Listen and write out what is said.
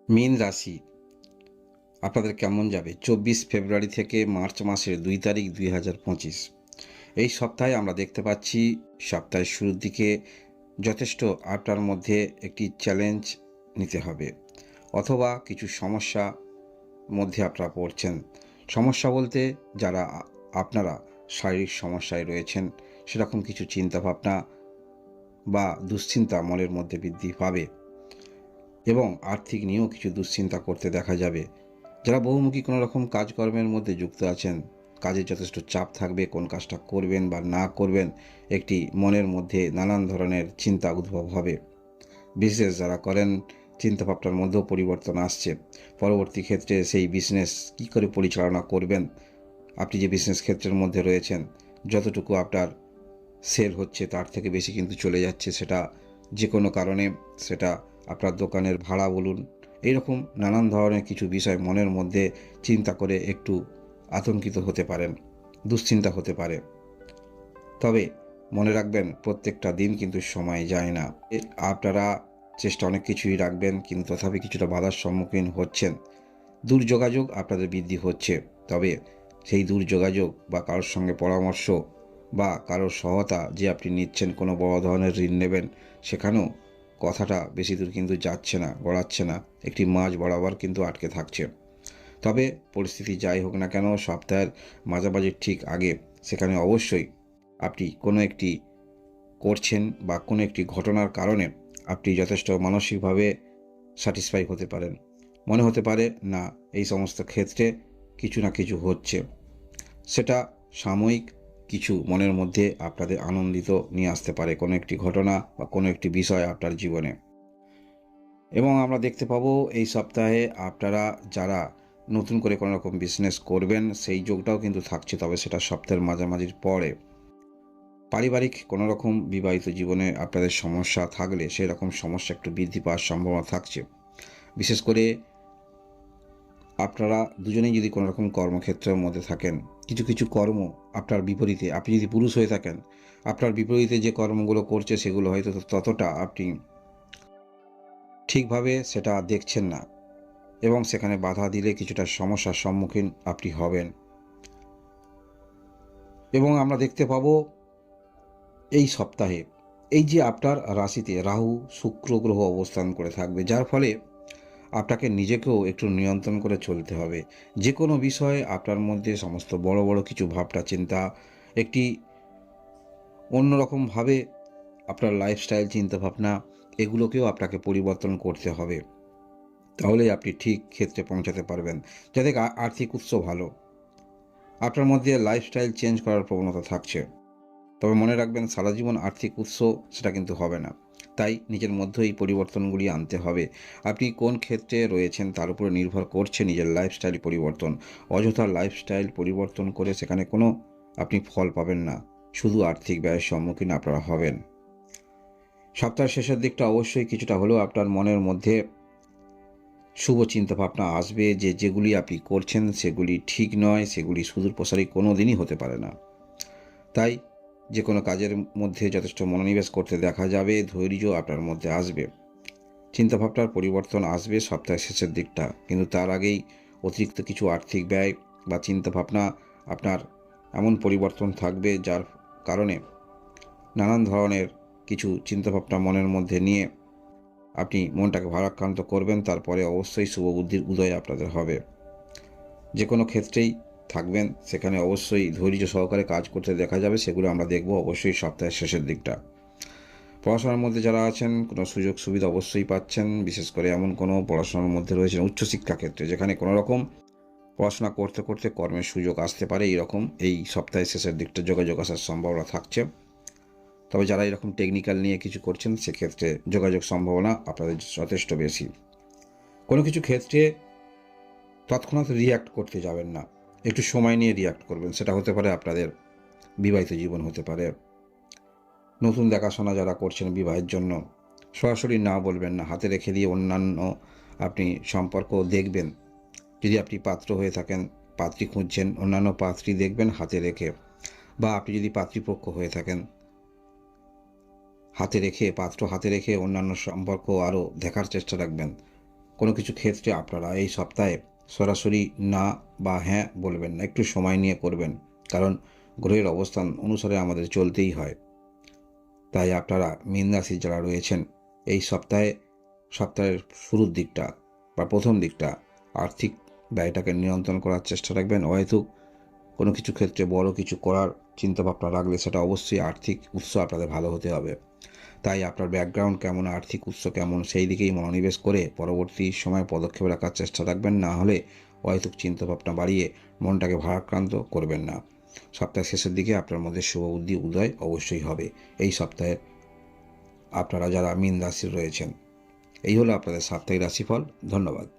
মীন রাশি আপনাদের কেমন যাবে 24 ফেব্রুয়ারি থেকে মার্চ মাসের 2 তারিখ 2025। এই সপ্তাহে আমরা দেখতে পাচ্ছি সপ্তাহের শুরুর দিকে যথেষ্ট আপনার মধ্যে একটি চ্যালেঞ্জ নিতে হবে, অথবা কিছু সমস্যা মধ্যে আপনারা পড়ছেন। সমস্যা বলতে যারা আপনারা শারীরিক সমস্যায় রয়েছেন সেরকম কিছু চিন্তাভাবনা বা দুশ্চিন্তা মনের মধ্যে বৃদ্ধি পাবে, এবং আর্থিক নিয়েও কিছু দুশ্চিন্তা করতে দেখা যাবে। যারা বহুমুখী কোনো রকম কাজকর্মের মধ্যে যুক্ত আছেন, কাজের যথেষ্ট চাপ থাকবে, কোন কাজটা করবেন বা না করবেন একটি মনের মধ্যে নানান ধরনের চিন্তা উদ্ভব হবে। বিজনেস যারা করেন, চিন্তাভাবনার মধ্যেও পরিবর্তন আসছে। পরবর্তী ক্ষেত্রে সেই বিজনেস কী করে পরিচালনা করবেন, আপনি যে বিজনেস ক্ষেত্রের মধ্যে রয়েছেন যতটুকু আপনার সেল হচ্ছে তার থেকে বেশি কিন্তু চলে যাচ্ছে, সেটা যে কোনো কারণে, সেটা আপনার দোকানের ভাড়া বলুন, এইরকম নানান ধরনের কিছু বিষয় মনের মধ্যে চিন্তা করে একটু আতঙ্কিত হতে পারেন, দুশ্চিন্তা হতে পারে। তবে মনে রাখবেন, প্রত্যেকটা দিন কিন্তু সময় যায় না। আপনারা চেষ্টা অনেক কিছুই রাখবেন, কিন্তু তথাপি কিছুটা বাধার সম্মুখীন হচ্ছেন। দূরযোগাযোগ আপনাদের বৃদ্ধি হচ্ছে, তবে সেই দূরযোগাযোগ বা কারোর সঙ্গে পরামর্শ বা কারোর সহায়তা যে আপনি নিচ্ছেন, কোনো বড় ধরনের ঋণ নেবেন, সেখানেও কথাটা বেশি দূর কিন্তু যাচ্ছে না, গড়াচ্ছে না, একটি মাঝ বরাবর কিন্তু আটকে থাকছে। তবে পরিস্থিতি যাই হোক না কেন, সপ্তাহের মাঝামাঝি ঠিক আগে সেখানে অবশ্যই আপনি কোনো একটি করছেন বা কোনো একটি ঘটনার কারণে আপনি যথেষ্ট মানসিকভাবে স্যাটিসফাই হতে পারেন। মনে হতে পারে না, এই সমস্ত ক্ষেত্রে কিছু না কিছু হচ্ছে, সেটা সাময়িক কিছু মনের মধ্যে আপনাদের আনন্দিত নিয়ে আসতে পারে কোনো একটি ঘটনা বা কোনো একটি বিষয় আপনার জীবনে। এবং আমরা দেখতে পাবো এই সপ্তাহে আপনারা যারা নতুন করে কোনো রকম বিজনেস করবেন সেই যোগটাও কিন্তু থাকছে, তবে সেটা সপ্তাহের মাঝামাঝির পরে। পারিবারিক কোনো রকম বিবাহিত জীবনে আপনাদের সমস্যা থাকলে সেই রকম সমস্যা একটু বৃদ্ধি পাওয়ার সম্ভাবনা থাকছে। বিশেষ করে আপনারা দুজনেই যদি কোনো রকম কর্মক্ষেত্রের মধ্যে থাকেন, কিছু কিছু কর্ম আপনার বিপরীতে, আপনি যদি পুরুষ হয়ে থাকেন, আপনার বিপরীতে যে কর্মগুলো করছে সেগুলো হয়তো ততটা আপনি ঠিকভাবে সেটা দেখছেন না, এবং সেখানে বাধা দিলে কিছুটা সমস্যার সম্মুখীন আপনি হবেন। এবং আমরা দেখতে পাবো এই সপ্তাহে এই যে আপনার রাশিতে রাহু শুক্র গ্রহ অবস্থান করে থাকবে, যার ফলে আপনাকে নিজেকেও একটু নিয়ন্ত্রণ করে চলতে হবে। যে কোনো বিষয়ে আপনার মধ্যে সমস্ত বড় বড় কিছু ভাবনা চিন্তা, একটি অন্যরকমভাবে আপনার লাইফস্টাইল চিন্তাভাবনা, এগুলোকেও আপনাকে পরিবর্তন করতে হবে। তাহলেই আপনি ঠিক ক্ষেত্রে পৌঁছাতে পারবেন। যাতে আর্থিক উৎস ভালো, আপনার মধ্যে লাইফস্টাইল চেঞ্জ করার প্রবণতা থাকছে, তবে মনে রাখবেন সারা জীবন আর্থিক উৎস সেটা কিন্তু হবে না। তাই নিজের মধ্যে এই পরিবর্তনগুলি আনতে হবে। আপনি কোন ক্ষেত্রে রয়েছেন তার উপরে নির্ভর করছে নিজের লাইফস্টাইল পরিবর্তন। অযথা লাইফস্টাইল পরিবর্তন করে সেখানে কোনো আপনি ফল পাবেন না, শুধু আর্থিক ব্যয়ের সম্মুখীন আপনারা হবেন। সপ্তাহের শেষের দিকটা অবশ্যই কিছুটা হলেও আপনার মনের মধ্যে শুভ চিন্তাভাবনা আসবে যে যেগুলি আপনি করছেন সেগুলি ঠিক নয়, সেগুলি সুদূর প্রসারী কোনো দিনই হতে পারে না। তাই যে কোনো কাজের মধ্যে যথেষ্ট মনোনিবেশ করতে দেখা যাবে, ধৈর্য আপনার মধ্যে আসবে, চিন্তাভাবনার পরিবর্তন আসবে সপ্তাহের শেষের দিকটা। কিন্তু তার আগেই অতিরিক্ত কিছু আর্থিক ব্যয় বা চিন্তাভাবনা আপনার এমন পরিবর্তন থাকবে যার কারণে নানান ধরনের কিছু চিন্তাভাবনা মনের মধ্যে নিয়ে আপনি মনটাকে ভারাক্রান্ত করবেন। তারপরে অবশ্যই শুভ বুদ্ধির উদয় আপনাদের হবে। যে কোনো ক্ষেত্রেই থাকবেন সেখানে অবশ্যই ধৈর্য সহকারে কাজ করতে দেখা যাবে, সেগুলো আমরা দেখব অবশ্যই সপ্তাহের শেষের দিকটা। পড়াশোনার মধ্যে যারা আছেন কোনো সুযোগ সুবিধা অবশ্যই পাচ্ছেন, বিশেষ করে এমন কোনো পড়াশোনার মধ্যে রয়েছেন উচ্চশিক্ষা ক্ষেত্রে যেখানে কোনো রকম পড়াশোনা করতে করতে কর্মের সুযোগ আসতে পারে, এইরকম এই সপ্তাহের শেষের দিকটা যোগাযোগ আসার সম্ভাবনা থাকছে। তবে যারা এরকম টেকনিক্যাল নিয়ে কিছু করছেন সেক্ষেত্রে যোগাযোগ সম্ভাবনা আপনাদের যথেষ্ট বেশি। কোনো কিছু ক্ষেত্রে তৎক্ষণাৎ রিয়্যাক্ট করতে যাবেন না, একটু সময় নিয়ে রিয়্যাক্ট করবেন। সেটা হতে পারে আপনাদের বিবাহিত জীবন, হতে পারে নতুন দেখাশোনা যারা করছেন বিবাহের জন্য, সরাসরি না বলবেন না, হাতে রেখে দিয়ে অন্যান্য আপনি সম্পর্ক দেখবেন। যদি আপনি পাত্র হয়ে থাকেন, পাত্রী খুঁজছেন, অন্যান্য পাত্রী দেখবেন হাতে রেখে, বা আপনি যদি পাত্রীপক্ষ হয়ে থাকেন হাতে রেখে, পাত্র হাতে রেখে অন্যান্য সম্পর্ক আরও দেখার চেষ্টা রাখবেন। কোনো কিছু ক্ষেত্রে আপনারা এই সপ্তাহে সরাসরি না বা হ্যাঁ বলবেন না, একটু সময় নিয়ে করবেন, কারণ গ্রহের অবস্থান অনুসারে আমাদের চলতেই হয়। তাই আপনারা মীন রাশির যারা রয়েছেন এই সপ্তাহের শুরুর দিকটা বা প্রথম দিকটা আর্থিক ব্যয়টাকে নিয়ন্ত্রণ করার চেষ্টা রাখবেন। হয়তো কোনো কিছু ক্ষেত্রে বড় কিছু করার চিন্তাভাবনা রাখলে সেটা অবশ্যই আর্থিক উৎস আপনাদের ভালো হতে হবে। তাই আপনার ব্যাকগ্রাউন্ড কেমন, আর্থিক উৎস কেমন, সেই দিকেই মনোনিবেশ করে পরবর্তী সময়ে পদক্ষেপ রাখার চেষ্টা রাখবেন। না হলে অহেতুক চিন্তাভাবনা বাড়িয়ে মনটাকে ভারাক্রান্ত করবেন না। সপ্তাহের শেষের দিকে আপনার মধ্যে শুভ বুদ্ধি উদয় অবশ্যই হবে এই সপ্তাহে আপনারা যারা মীন রাশির রয়েছেন। এই হলো আপনাদের সাপ্তাহিক রাশিফল। ধন্যবাদ।